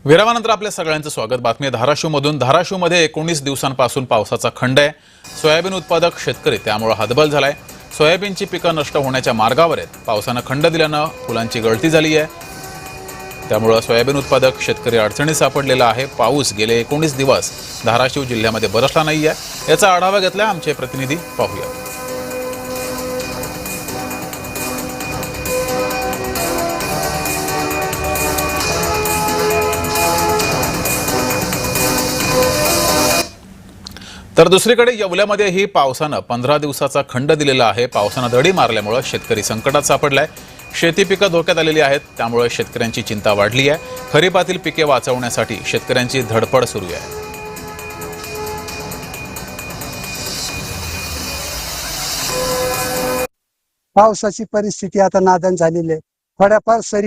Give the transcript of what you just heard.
विरामानंतर आपल्या सगळ्यांचं स्वागत। बातमी धाराशिवमधून। धाराशिवमध्ये 19 दिवसांपासून पावसाचा खंड आहे। सोयाबीन उत्पादक शेतकरी त्यामुळे हतबल झालाय। सोयाबीनची पिकं नष्ट होण्याच्या मार्गावर आहेत। पावसानं खंड दिल्यानं फुलांची गळती झाली आहे, त्यामुळे सोयाबीन उत्पादक शेतकरी अडचणीत सापडलेला आहे। पाऊस गेले 19 दिवस धाराशिव जिल्ह्यामध्ये बरसला नाहीये, याचा आढावा घेतलाय आमचे प्रतिनिधी। पाहूया। तर दुसरीकडे येवल्यामध्येही पावसानं 15 दिवसाचा खंड दिलेला आहे। पावसानं दडी मारल्यामुळे शेतकरी संकटात सापडलाय। शेती पिकं धोक्यात आलेली आहेत, त्यामुळे शेतकऱ्यांची चिंता वाढली आहे। खरीपातील पिके वाचवण्यासाठी शेतकऱ्यांची धडपड सुरू आहे। पावसाची परिस्थिती आता नादन झालेली आहे। थोड्याफार सरी